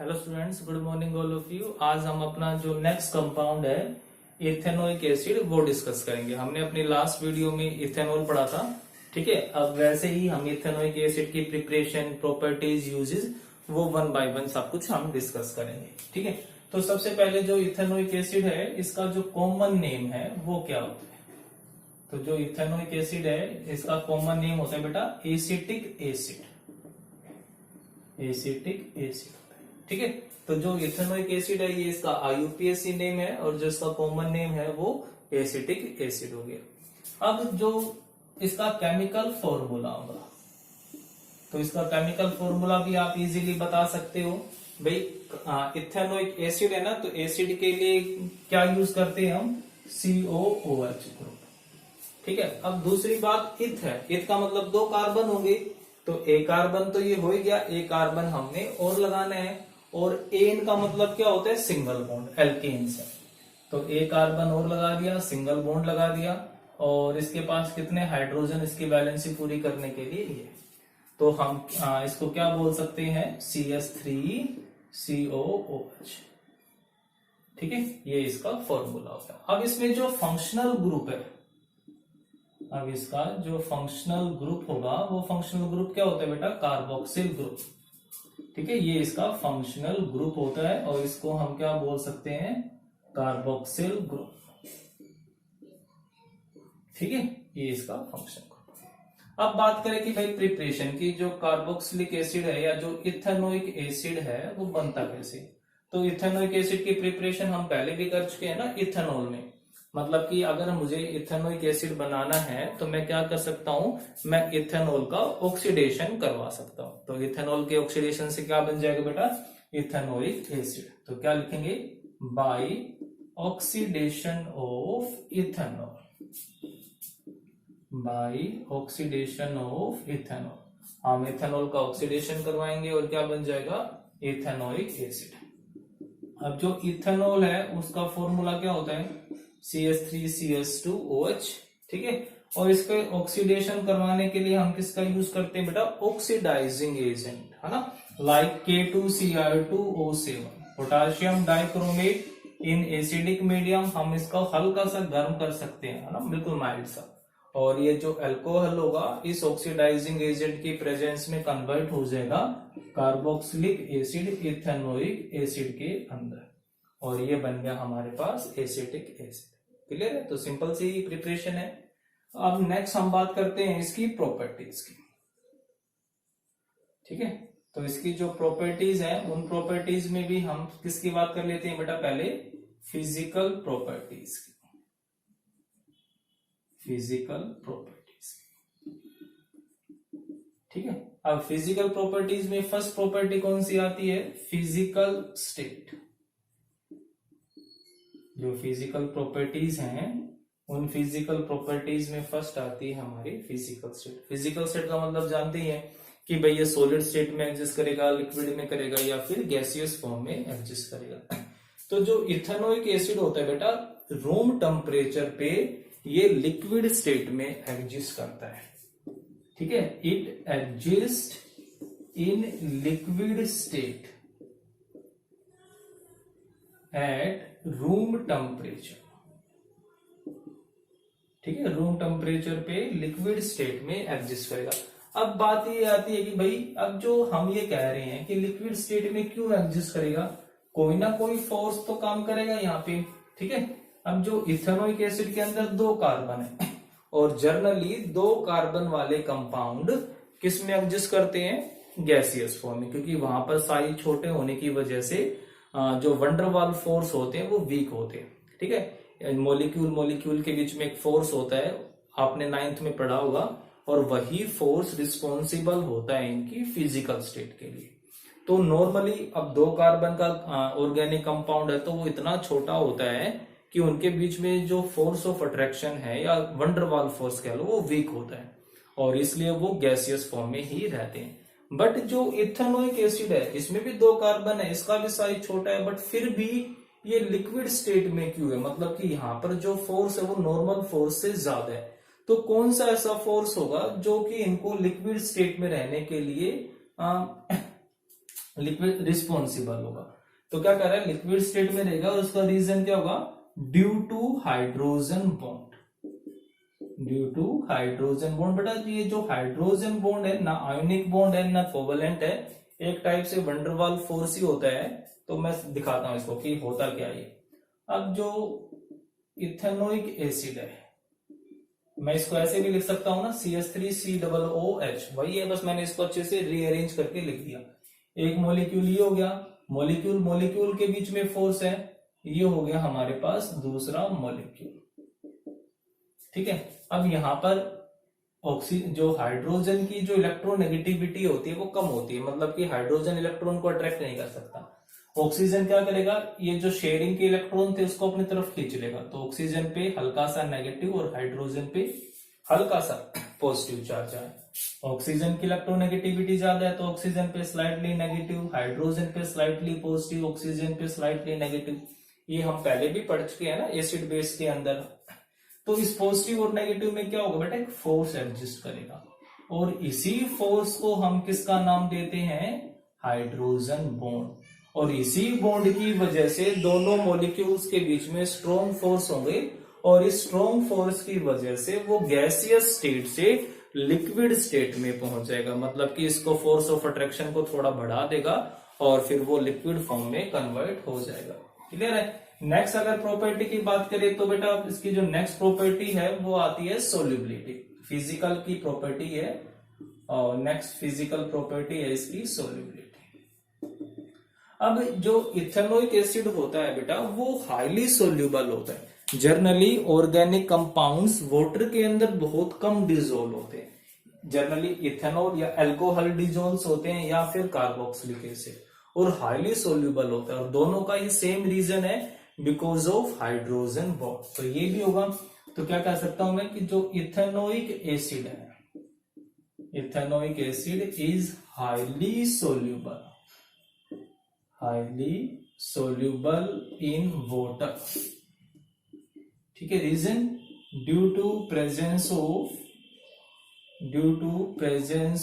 Hello students, good morning all of you. आज हम अपना जो नेक्स्ट कंपाउंड है इथेनोइक एसिड वो डिस्कस करेंगे। हमने अपनी लास्ट वीडियो में इथेनॉल पढ़ा था, ठीक है। अब वैसे ही हम इथेनोइक एसिड की प्रिपरेशन, प्रॉपर्टीज, यूजेस वो वन बाय वन सब कुछ हम डिस्कस करेंगे, ठीक है। तो सबसे पहले जो इथेनोइक एसिड है इसका जो कॉमन नेम है वो क्या होता है? तो जो इथेनोइक एसिड है इसका कॉमन नेम होता है बेटा एसिटिक एसिड। एसिटिक एसिड, ठीक है। तो जो इथेनोइक एसिड है ये इसका आईयूपीएसी नेम है और जो इसका कॉमन नेम है वो एसिटिक एसिड हो गया। अब जो इसका केमिकल फॉर्मूला होगा, तो इसका केमिकल फॉर्मूला भी आप इजीली बता सकते हो भाई। इथेनोइक एसिड है ना, तो एसिड के लिए क्या यूज करते हैं हम? COOH ग्रुप, ठीक है। अब दूसरी बात इथ है, इथ का मतलब दो कार्बन होंगे, तो एक कार्बन तो ये हो ही गया, एक कार्बन हमने और लगाना है। और एन का मतलब क्या होता है? सिंगल बॉन्ड, एल्केन्स है। तो एक कार्बन और लगा दिया, सिंगल बॉन्ड लगा दिया, और इसके पास कितने हाइड्रोजन इसकी वैलेंसी पूरी करने के लिए ये। तो हम इसको क्या बोल सकते हैं? CH3COOH, ठीक है। ये इसका फॉर्मूला होगा। अब इसमें जो फंक्शनल ग्रुप है, अब इसका जो फंक्शनल ग्रुप होगा वो फंक्शनल ग्रुप क्या होता है बेटा? कार्बोक्सिल ग्रुप, ठीक है। ये इसका फंक्शनल ग्रुप होता है और इसको हम क्या बोल सकते हैं? कार्बोक्सिल ग्रुप, ठीक है। ये इसका फंक्शनल ग्रुप। अब बात करें कि भाई प्रिपरेशन की, जो कार्बोक्सिलिक एसिड है या जो इथेनोइक एसिड है वो बनता कैसे? तो इथेनोइक एसिड की प्रिपरेशन हम पहले भी कर चुके हैं ना इथेनॉल में। मतलब कि अगर मुझे इथेनोइक एसिड बनाना है तो मैं क्या कर सकता हूं? मैं इथेनॉल का ऑक्सीडेशन करवा सकता हूं। तो इथेनॉल के ऑक्सीडेशन से क्या बन जाएगा बेटा? Ethanoic acid. तो क्या लिखेंगे? By oxidation of ethanol, by oxidation of ethanol. हम इथेनॉल का ऑक्सीडेशन करवाएंगे और क्या बन जाएगा? Ethanoic acid. अब जो इथेनॉल है उसका फॉर्मूला क्या होता है? CH3CH2OH, ठीक है। और इसके ऑक्सीडेशन करवाने के लिए हम किसका यूज करते हैं बेटा? ऑक्सीडाइजिंग एजेंट, है ना। Like K2Cr2O7, potassium dichromate in acidic medium. हम इसका हल्का सा गर्म कर सकते हैं, है ना, बिल्कुल माइल्ड सा। और ये जो अल्कोहल होगा इस ऑक्सीडाइजिंग एजेंट की प्रेजेंस में कन्वर्ट हो जाएगा कार्बोक्सिलिक एसिड, इथेनोइक एसिड के अंदर, और ये बन गया हमारे पास एसिटिक एसिड। क्लियर है? तो सिंपल सी प्रिपरेशन है। अब नेक्स्ट हम बात करते हैं इसकी प्रॉपर्टीज की, ठीक है। तो इसकी जो प्रॉपर्टीज है उन प्रॉपर्टीज में भी हम किसकी बात कर लेते हैं बेटा? पहले फिजिकल प्रॉपर्टीज की, फिजिकल प्रॉपर्टीज, ठीक है। अब फिजिकल प्रॉपर्टीज में फर्स्ट प्रॉपर्टी कौन सी आती है? Physical state. जो फिजिकल प्रॉपर्टीज हैं उन फिजिकल प्रॉपर्टीज में फर्स्ट आती है हमारी फिजिकल स्टेट। फिजिकल स्टेट का मतलब जानते ही हैं कि भाई ये सॉलिड स्टेट में एग्जिस्ट करेगा, लिक्विड में करेगा, या फिर गैसियस फॉर्म में एग्जिस्ट करेगा। तो जो इथेनोइक एसिड होता है बेटा, रूम टेम्परेचर पे ये लिक्विड स्टेट में एग्जिस्ट करता है, ठीक है। It exist in liquid state at room temperature, ठीक है। रूम टेम्परेचर पे लिक्विड स्टेट में एग्जिस्ट करेगा। अब बात ये आती है कि भाई अब जो हम ये कह रहे हैं कि लिक्विड स्टेट में क्यों एग्जिस्ट करेगा? कोई ना कोई फोर्स तो काम करेगा यहाँ पे, ठीक है। अब जो इथेनोइक एसिड के अंदर दो कार्बन है और जनरली दो कार्बन वाले कंपाउंड किस में एग्जिस्ट करते हैं? गैसियस फॉर्म में, क्योंकि वहां पर साइज छोटे होने की वजह से जो वंडरवाल फोर्स होते हैं वो वीक होते हैं, ठीक है। मॉलिक्यूल के बीच में एक फोर्स होता है, आपने 9th में पढ़ा होगा, और वही फोर्स रिस्पॉन्सिबल होता है इनकी फिजिकल स्टेट के लिए। तो नॉर्मली अब दो कार्बन का ऑर्गेनिक कंपाउंड है तो वो इतना छोटा होता है कि उनके बीच में जो फोर्स ऑफ अट्रैक्शन है या वंडरवाल फोर्स कह लो वो वीक होता है, और इसलिए वो गैसियस फॉर्म में ही रहते हैं। बट जो इथेनोइक एसिड है इसमें भी दो कार्बन है, इसका भी साइज छोटा है, बट फिर भी ये लिक्विड स्टेट में क्यों है? मतलब कि यहाँ पर जो फोर्स है वो नॉर्मल फोर्स से ज्यादा है। तो कौन सा ऐसा फोर्स होगा जो कि इनको लिक्विड स्टेट में रहने के लिए लिक्विड रिस्पॉन्सिबल होगा। तो क्या कर रहा है, लिक्विड स्टेट में रहेगा और उसका रीजन क्या होगा, due to hydrogen bond. Due to hydrogen bond. बेटा ये जो हाइड्रोजन बॉन्ड है ना आयोनिक बॉन्ड है ना कोवलेंट है, एक टाइप से वंडरवाल फोर्स ही होता है। तो मैं दिखाता हूं इसको कि होता क्या है। अब जो इथेनोइक एसिड है, मैं इसको ऐसे भी लिख सकता हूं ना, CH3COOH, वही है, बस मैंने इसको अच्छे से रीअरेंज करके लिख दिया। एक मॉलिक्यूल ये हो गया, मॉलिक्यूल मॉलिक्यूल के बीच में फोर्स है, ये हो गया हमारे पास दूसरा मॉलिक्यूल। ठीक है, अब यहां पर ऑक्सीजन जो हाइड्रोजन की जो इलेक्ट्रोनेगेटिविटी होती है वो कम होती है, मतलब कि हाइड्रोजन इलेक्ट्रॉन को अट्रैक्ट नहीं कर सकता। ऑक्सीजन क्या करेगा, ये जो शेयरिंग के इलेक्ट्रॉन थे उसको अपनी तरफ खींच लेगा। तो ऑक्सीजन पे हल्का सा नेगेटिव और हाइड्रोजन पे हल्का सा पॉजिटिव चार्ज है। ऑक्सीजन की इलेक्ट्रोनेगेटिविटी ज्यादा है तो ऑक्सीजन पे स्लाइटली नेगेटिव, हाइड्रोजन पे स्लाइटली पॉजिटिव, ऑक्सीजन पे स्लाइटली नेगेटिव। ये हम पहले भी पढ़ चुके हैं ना एसिड बेस के अंदर। तो इस पॉजिटिव और नेगेटिव में क्या होगा बेटा, एक फोर्स एग्जिस्ट करेगा और इसी फोर्स को हम किसका नाम देते हैं, हाइड्रोजन बॉन्ड। और इसी बॉन्ड की वजह से दोनों मॉलिक्यूल्स के बीच में स्ट्रॉन्ग फोर्स होंगे और इस स्ट्रॉन्ग फोर्स की वजह से वो गैसियस स्टेट से लिक्विड स्टेट में पहुंच जाएगा। मतलब कि इसको फोर्स ऑफ अट्रैक्शन को थोड़ा बढ़ा देगा और फिर वो लिक्विड फॉर्म में कन्वर्ट हो जाएगा। क्लियर है। नेक्स्ट अगर प्रॉपर्टी की बात करें तो बेटा इसकी जो नेक्स्ट प्रॉपर्टी है वो आती है सोल्यूबिलिटी। फिजिकल की प्रॉपर्टी है और नेक्स्ट फिजिकल प्रॉपर्टी है इसकी सोल्यूबिलिटी। अब जो इथेनोइक एसिड होता है बेटा वो हाईली सोल्यूबल होता है। जनरली ऑर्गेनिक कंपाउंड्स वाटर के अंदर बहुत कम डिजोल्व होते हैं। जनरली इथेनॉल या अल्कोहल डिजोल्व होते हैं या फिर कार्बोक्सिलिक एसिड, और हाईली सोल्यूबल होता है। और दोनों का ही सेम रीजन है, बिकॉज ऑफ हाइड्रोजन बॉन्ड। तो ये भी होगा। तो क्या कह सकता हूं मैं कि जो इथेनोइक एसिड है, ethanoic acid is highly soluble, highly soluble in water. ठीक है, reason due to presence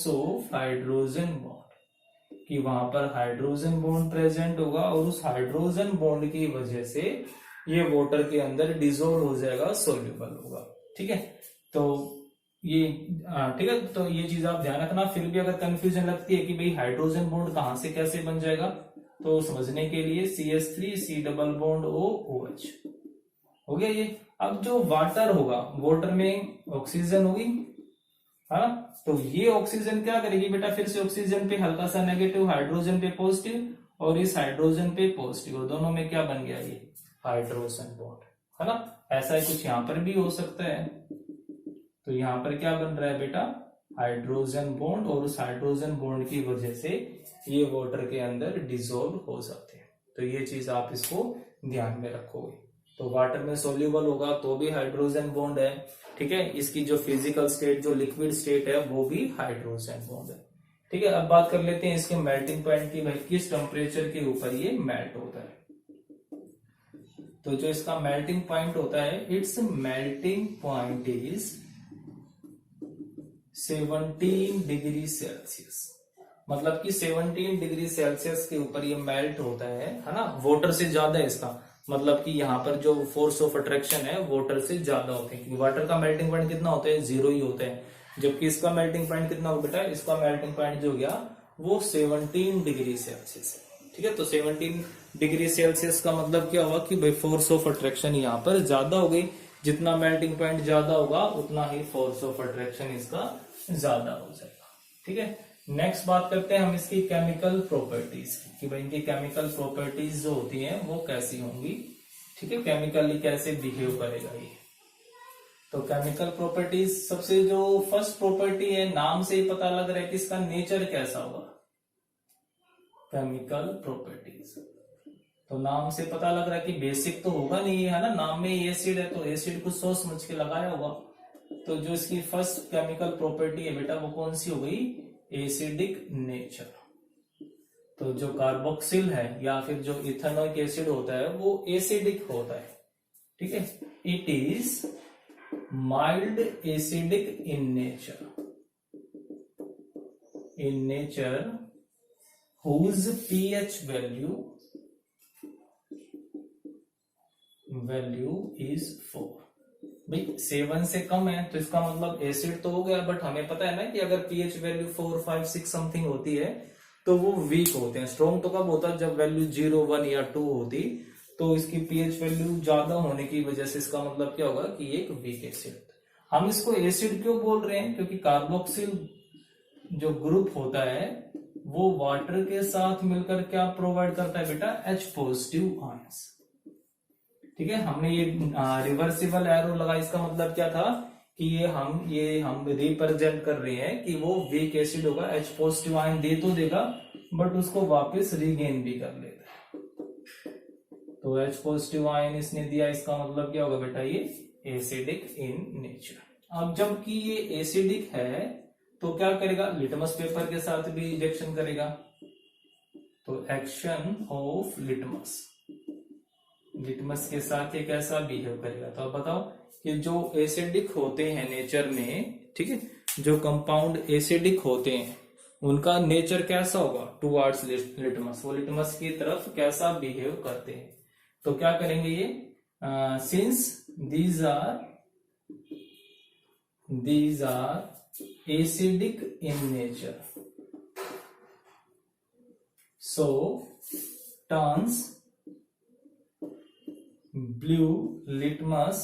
of hydrogen bond, कि वहां पर हाइड्रोजन बॉन्ड प्रेजेंट होगा और उस हाइड्रोजन बॉन्ड की वजह से ये वाटर के अंदर डिसॉल्व हो जाएगा, सोल्यूबल होगा। ठीक है, तो ये ठीक है, तो ये चीज आप ध्यान रखना। फिर भी अगर कंफ्यूजन लगती है कि भाई हाइड्रोजन बॉन्ड कहां से कैसे बन जाएगा, तो समझने के लिए CH3C डबल बॉन्ड OH हो गया ये। अब जो वाटर होगा, वाटर में ऑक्सीजन होगी, है ना, तो ये ऑक्सीजन क्या करेगी बेटा, फिर से ऑक्सीजन पे हल्का सा नेगेटिव, हाइड्रोजन पे पॉजिटिव और इस हाइड्रोजन पे पॉजिटिव, और दोनों में क्या बन गया, ये हाइड्रोजन बॉन्ड, है ना। ऐसा ही कुछ यहां पर भी हो सकता है। तो यहां पर क्या बन रहा है बेटा, हाइड्रोजन बॉन्ड, और उस हाइड्रोजन बॉन्ड की वजह से ये वाटर के अंदर डिसॉल्व हो जाते हैं। तो ये चीज आप इसको ध्यान में रखोगे। तो वाटर में सोल्यूबल होगा तो भी हाइड्रोजन बॉन्ड है। ठीक है, इसकी जो फिजिकल स्टेट, जो लिक्विड स्टेट है, वो भी हाइड्रोजन बॉन्ड है। ठीक है, अब बात कर लेते हैं इसके मेल्टिंग पॉइंट की, भाई किस टेम्परेचर के ऊपर ये मेल्ट होता है। तो जो इसका मेल्टिंग पॉइंट होता है, it's melting point is 17 degree Celsius. मतलब कि 17 डिग्री सेल्सियस के ऊपर ये मेल्ट होता है ना। वाटर से ज्यादा है इसका, मतलब कि यहाँ पर जो फोर्स ऑफ अट्रैक्शन है वाटर से ज्यादा होते हैं, क्योंकि वाटर का मेल्टिंग पॉइंट कितना होता है, 0 ही होता है। जबकि इसका मेल्टिंग पॉइंट कितना हो बेटा, इसका मेल्टिंग पॉइंट जो हो गया वो 17 डिग्री सेल्सियस है। ठीक है, तो 17 डिग्री सेल्सियस का मतलब क्या हुआ कि भाई फोर्स ऑफ अट्रैक्शन यहाँ पर ज्यादा हो गई। जितना मेल्टिंग पॉइंट ज्यादा होगा उतना ही फोर्स ऑफ अट्रैक्शन इसका ज्यादा हो जाएगा। ठीक है, नेक्स्ट बात करते हैं हम इसकी केमिकल प्रॉपर्टीज की, कि भाई इनकी केमिकल प्रॉपर्टीज जो होती हैं वो कैसी होंगी। ठीक है, केमिकली कैसे बिहेव करेगा ये। तो केमिकल प्रॉपर्टीज, सबसे जो फर्स्ट प्रॉपर्टी है, नाम से ही पता लग रहा है कि इसका नेचर कैसा होगा। केमिकल प्रॉपर्टीज, तो नाम से पता लग रहा है कि बेसिक तो होगा नहीं है ना, नाम में एसिड है तो एसिड को सोच समझ के लगाया होगा। तो जो इसकी फर्स्ट केमिकल प्रॉपर्टी है बेटा वो कौन सी हो गई, एसिडिक नेचर। तो जो कार्बोक्सिल है या फिर जो इथेनोइक एसिड होता है वो एसिडिक होता है। ठीक है, it is mild acidic in nature, whose pH value is 4। भाई 7 से कम है तो इसका मतलब एसिड तो हो गया, बट हमें पता है ना कि अगर pH वैल्यू 4, 5, 6 समथिंग होती है तो वो वीक होते हैं। स्ट्रॉन्ग तो कब होता है, जब वैल्यू 0, 1 या 2 होती, तो इसकी pH वैल्यू ज्यादा होने की वजह से इसका मतलब क्या होगा कि एक वीक एसिड। हम इसको एसिड क्यों बोल रहे हैं, क्योंकि कार्बोक्सिल जो ग्रुप होता है वो वाटर के साथ मिलकर क्या प्रोवाइड करता है बेटा, H पॉजिटिव आयंस। ठीक है, हमने ये रिवर्सिबल एरो लगा, इसका मतलब क्या था कि ये हम रिप्रेजेंट कर रहे हैं कि वो वीक एसिड होगा, H पॉजिटिव आयन दे तो देगा बट उसको वापस रीगेन भी कर लेता है। तो H पॉजिटिव आयन इसने दिया, इसका मतलब क्या होगा बेटा, ये एसिडिक इन नेचर। अब जबकि ये एसिडिक है तो क्या करेगा, लिटमस पेपर के साथ भी रिएक्शन करेगा। तो एक्शन ऑफ लिटमस के साथ ये कैसा बिहेव करेगा। तो अब बताओ कि जो एसिडिक होते हैं नेचर में, ठीक है, जो कंपाउंड एसिडिक होते हैं उनका नेचर कैसा होगा टुवर्ड्स लिटमस, वो लिटमस की तरफ कैसा बिहेव करते हैं। तो क्या करेंगे ये, since these are acidic in nature, so turns blue litmus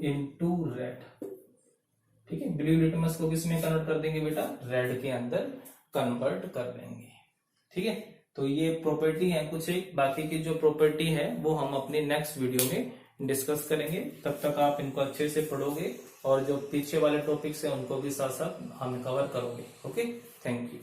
into red। ठीक है, ब्लू लिटमस को किस में कन्वर्ट कर देंगे बेटा, रेड के अंदर कन्वर्ट कर देंगे। ठीक है, तो ये प्रॉपर्टी है कुछ एक, बाकी की जो प्रॉपर्टी है वो हम अपने नेक्स्ट वीडियो में डिस्कस करेंगे। तब तक आप इनको अच्छे से पढ़ोगे और जो पीछे वाले टॉपिक्स हैं उनको भी साथ साथ हम कवर करोगे। Okay, thank you.